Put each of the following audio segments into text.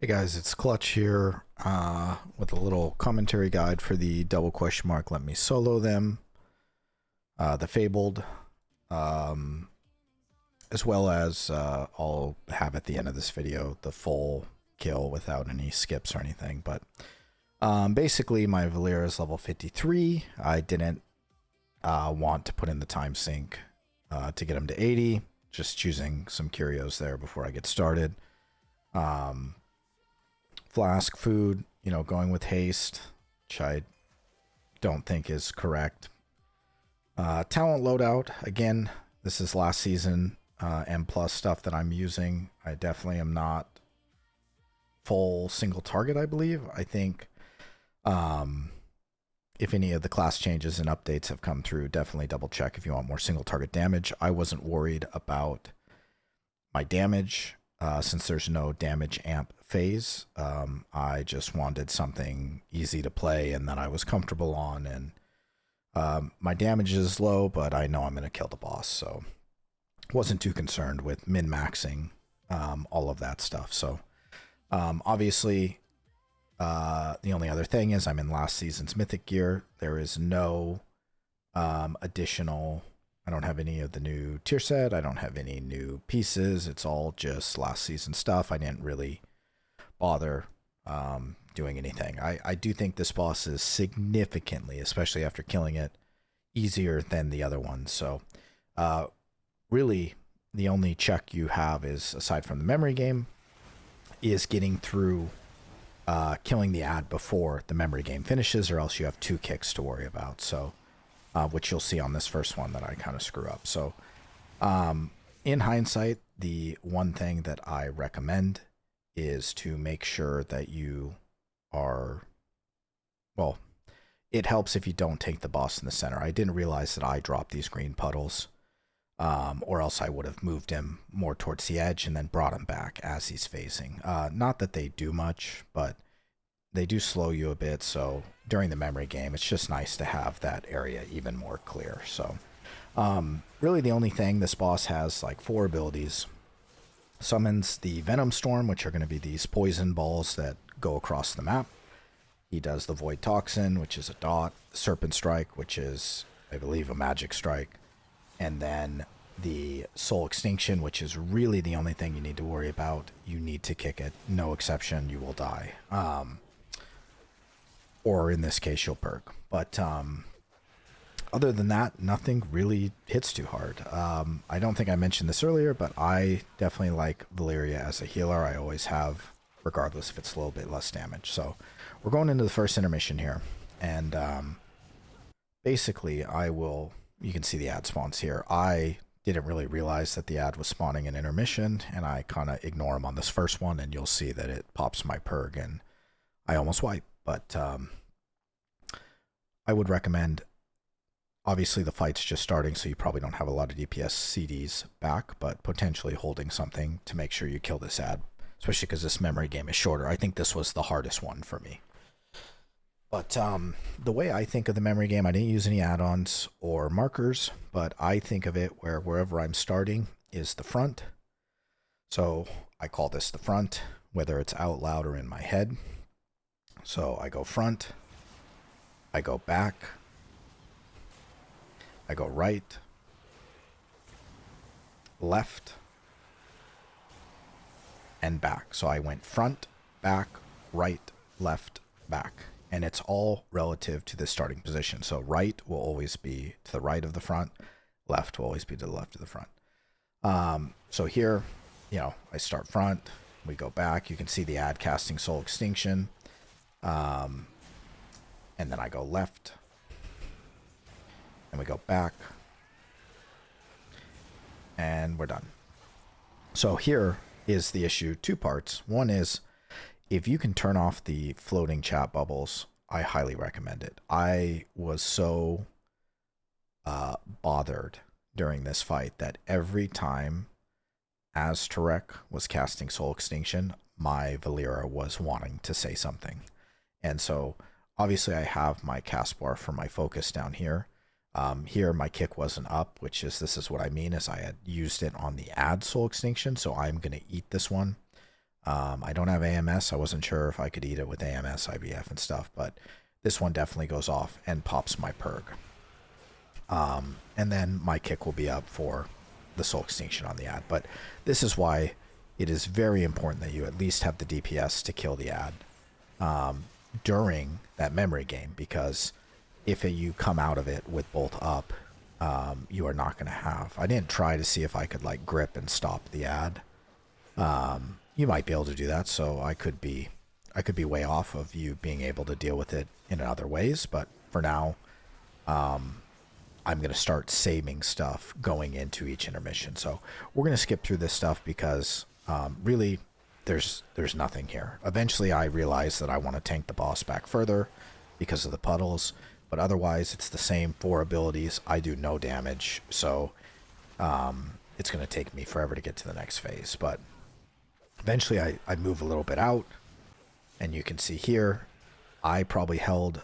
Hey guys, it's Clutch here with a little commentary guide for the double question mark. Let me solo them, the Fabled, um, as well as I'll have at the end of this video the full kill without any skips or anything. But basically, my Valera is level 53. I didn't want to put in the time sync to get him to 80. Just choosing some curios there before I get started. Flask food, going with haste, which I don't think is correct. Talent loadout, again, this is last season M plus stuff that I'm using. I definitely am not full single target, I believe. I think if any of the class changes and updates have come through, definitely double check if you want more single target damage. I wasn't worried about my damage since there's no damage amp phase. I just wanted something easy to play and that I was comfortable on, and my damage is low, but I know I'm going to kill the boss, so wasn't too concerned with min-maxing all of that stuff. So obviously the only other thing is I'm in last season's mythic gear. There is no additional, I don't have any of the new tier set. I don't have any new pieces. It's all just last season stuff. I didn't really bother doing anything. I do think this boss is significantly, especially after killing it, easier than the other ones. So really the only check you have is, aside from the memory game, is getting through killing the ad before the memory game finishes, or else you have 2 kicks to worry about. So which you'll see on this first one that I kind of screw up. So in hindsight, the one thing that I recommend is to make sure that you are, well, it helps if you don't take the boss in the center. I didn't realize that I dropped these green puddles, or else I would have moved him more towards the edge and then brought him back as he's phasing. Not that they do much, but they do slow you a bit, so during the memory game, it's just nice to have that area even more clear. So really the only thing, this boss has like 4 abilities. Summons the Venom Storm, which are going to be these poison balls that go across the map. He does the Void Toxin, which is a dot, Serpent Strike, which is, I believe, a magic strike, and then the Soul Extinction, which is really the only thing you need to worry about. You need to kick it, no exception, you will die. Or in this case, you'll perk. But other than that, nothing really hits too hard. I don't think I mentioned this earlier, but I definitely like Valeria as a healer. I always have, regardless if it's a little bit less damage. So we're going into the first intermission here. And basically, you can see the ad spawns here. I didn't really realize that the ad was spawning in intermission, and I kind of ignore them on this first one, and you'll see that it pops my perg, and I almost wipe. But I would recommend, obviously the fight's just starting, so you probably don't have a lot of DPS CDs back, but potentially holding something to make sure you kill this ad, especially because this memory game is shorter. I think this was the hardest one for me. But the way I think of the memory game, I didn't use any add-ons or markers, but I think of it where wherever I'm starting is the front. So I call this the front, whether it's out loud or in my head. So I go front, I go back, I go right, left, and back. So I went front, back, right, left, back. And it's all relative to the starting position. So right will always be to the right of the front, left will always be to the left of the front. So here, I start front, we go back. You can see the ad casting Soul Extinction. And then I go left, and we go back, and we're done. So here is the issue, 2 parts. One is, if you can turn off the floating chat bubbles, I highly recommend it. I was so bothered during this fight that every time Azta'rec was casting Soul Extinction, my Valera was wanting to say something. And so obviously I have my cast bar for my focus down here. Here my kick wasn't up, which is, this is what I mean, is I had used it on the ad Soul Extinction, so I'm going to eat this one. I don't have AMS. I wasn't sure if I could eat it with AMS, IVF, and stuff, but this one definitely goes off and pops my perk. And then my kick will be up for the soul extinction on the ad. But this is why it is very important that you at least have the DPS to kill the ad during that memory game, because if you come out of it with both up, you are not going to have. I didn't try to see if I could like grip and stop the ad. You might be able to do that, so I could be way off of you being able to deal with it in other ways. But for now, I'm going to start saving stuff going into each intermission. So we're going to skip through this stuff because really there's nothing here. Eventually I realized that I want to tank the boss back further because of the puddles, but otherwise it's the same 4 abilities. I do no damage, so it's going to take me forever to get to the next phase. But eventually I move a little bit out, and you can see here I probably held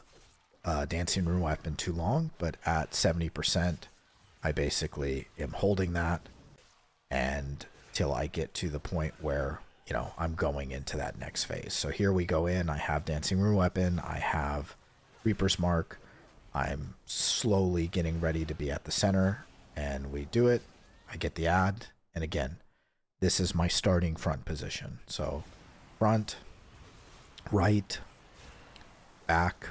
Dancing Rune Weapon too long, but at 70% I basically am holding that and till I get to the point where, you know, I'm going into that next phase. So here we go in. I have Dancing Rune Weapon, I have Reaper's Mark, I'm slowly getting ready to be at the center, and we do it. I get the ad, and again, this is my starting front position. So front, right, back,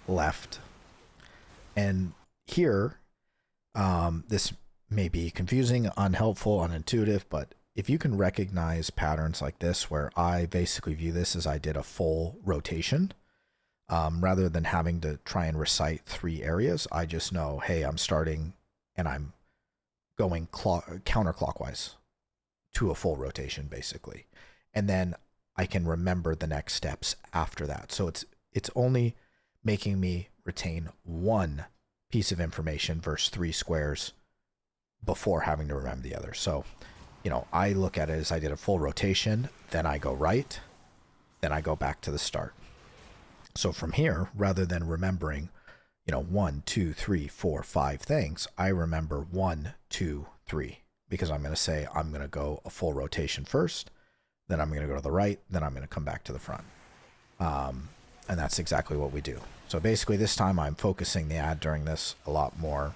left. And here, this may be confusing, unhelpful, unintuitive, but if you can recognize patterns like this, where I basically view this as I did a full rotation, rather than having to try and recite 3 areas, I just know, hey, I'm starting and I'm going counterclockwise to a full rotation, basically. And then I can remember the next steps after that. So it's only making me retain 1 piece of information versus 3 squares before having to remember the other. So, you know, I look at it as I did a full rotation, then I go right, then I go back to the start. So from here, rather than remembering, you know, 1, 2, 3, 4, 5 things, I remember 1, 2, 3, because I'm going to say I'm going to go a full rotation first, then I'm going to go to the right, then I'm going to come back to the front. And that's exactly what we do. So basically this time I'm focusing the ad during this a lot more,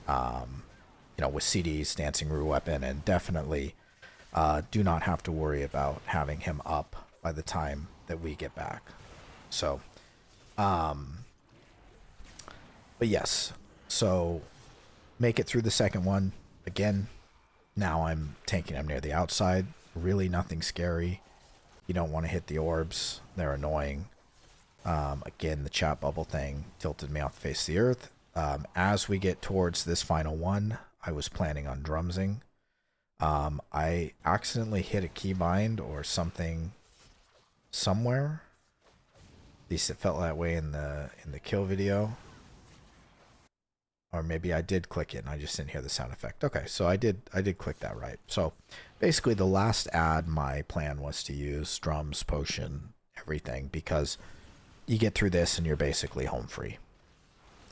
you know, with CDs, Dancing Rune Weapon, and definitely do not have to worry about having him up by the time that we get back. So, but yes, so make it through the second one. Again, now I'm tanking him near the outside. Really nothing scary. You don't want to hit the orbs. They're annoying. Again, the chat bubble thing tilted me off the face of the earth. As we get towards this final one, I was planning on drumsing. I accidentally hit a keybind or something somewhere. At least it felt that way in the kill video. Or maybe I did click it and I just didn't hear the sound effect. Okay, so I did click that right. So basically the last ad, my plan was to use drums, potion, everything, because you get through this and you're basically home free.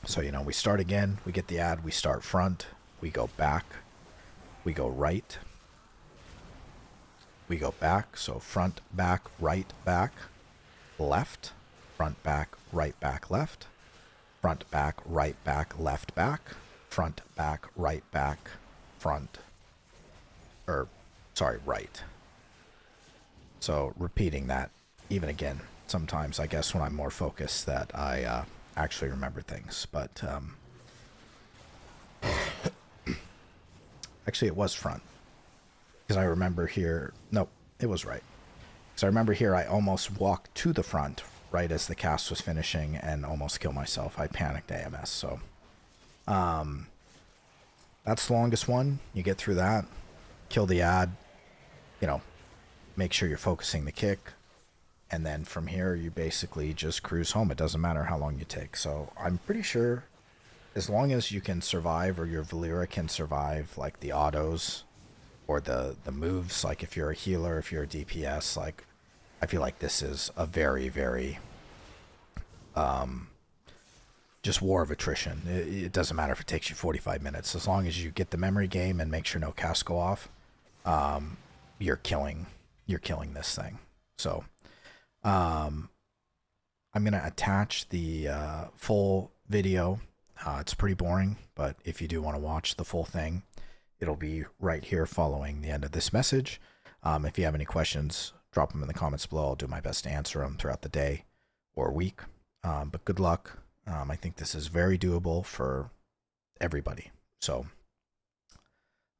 So, you know, we start again, we get the ad, we start front, we go back, we go right, we go back. So front, back, left, front, back, right, back, left, front, back, right, back, left, back, front, back, right, back, front, right. So repeating that even again, sometimes I guess when I'm more focused that I actually remember things. But actually it was front, because I remember here, nope, it was right. So I remember here I almost walked to the front right as the cast was finishing and almost killed myself. I panicked AMS. So that's the longest one. You get through that, kill the ad, you know, make sure you're focusing the kick, and then from here you basically just cruise home. It doesn't matter how long you take. So I'm pretty sure as long as you can survive, or your Valera can survive like the autos or the moves, like if you're a healer, if you're a DPS, like I feel like this is a very, very just war of attrition. It doesn't matter if it takes you 45 minutes. As long as you get the memory game and make sure no casts go off, you're killing this thing. So I'm gonna attach the full video. It's pretty boring, but if you do want to watch the full thing, it'll be right here following the end of this message. If you have any questions, drop them in the comments below. I'll do my best to answer them throughout the day or week. But good luck. I think this is very doable for everybody. So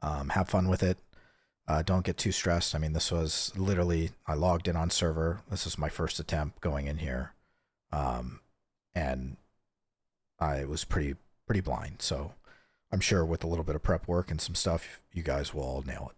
have fun with it. Don't get too stressed. I mean, this was literally, I logged in on server. This is my first attempt going in here. And I was pretty blind. So I'm sure with a little bit of prep work and some stuff, you guys will all nail it.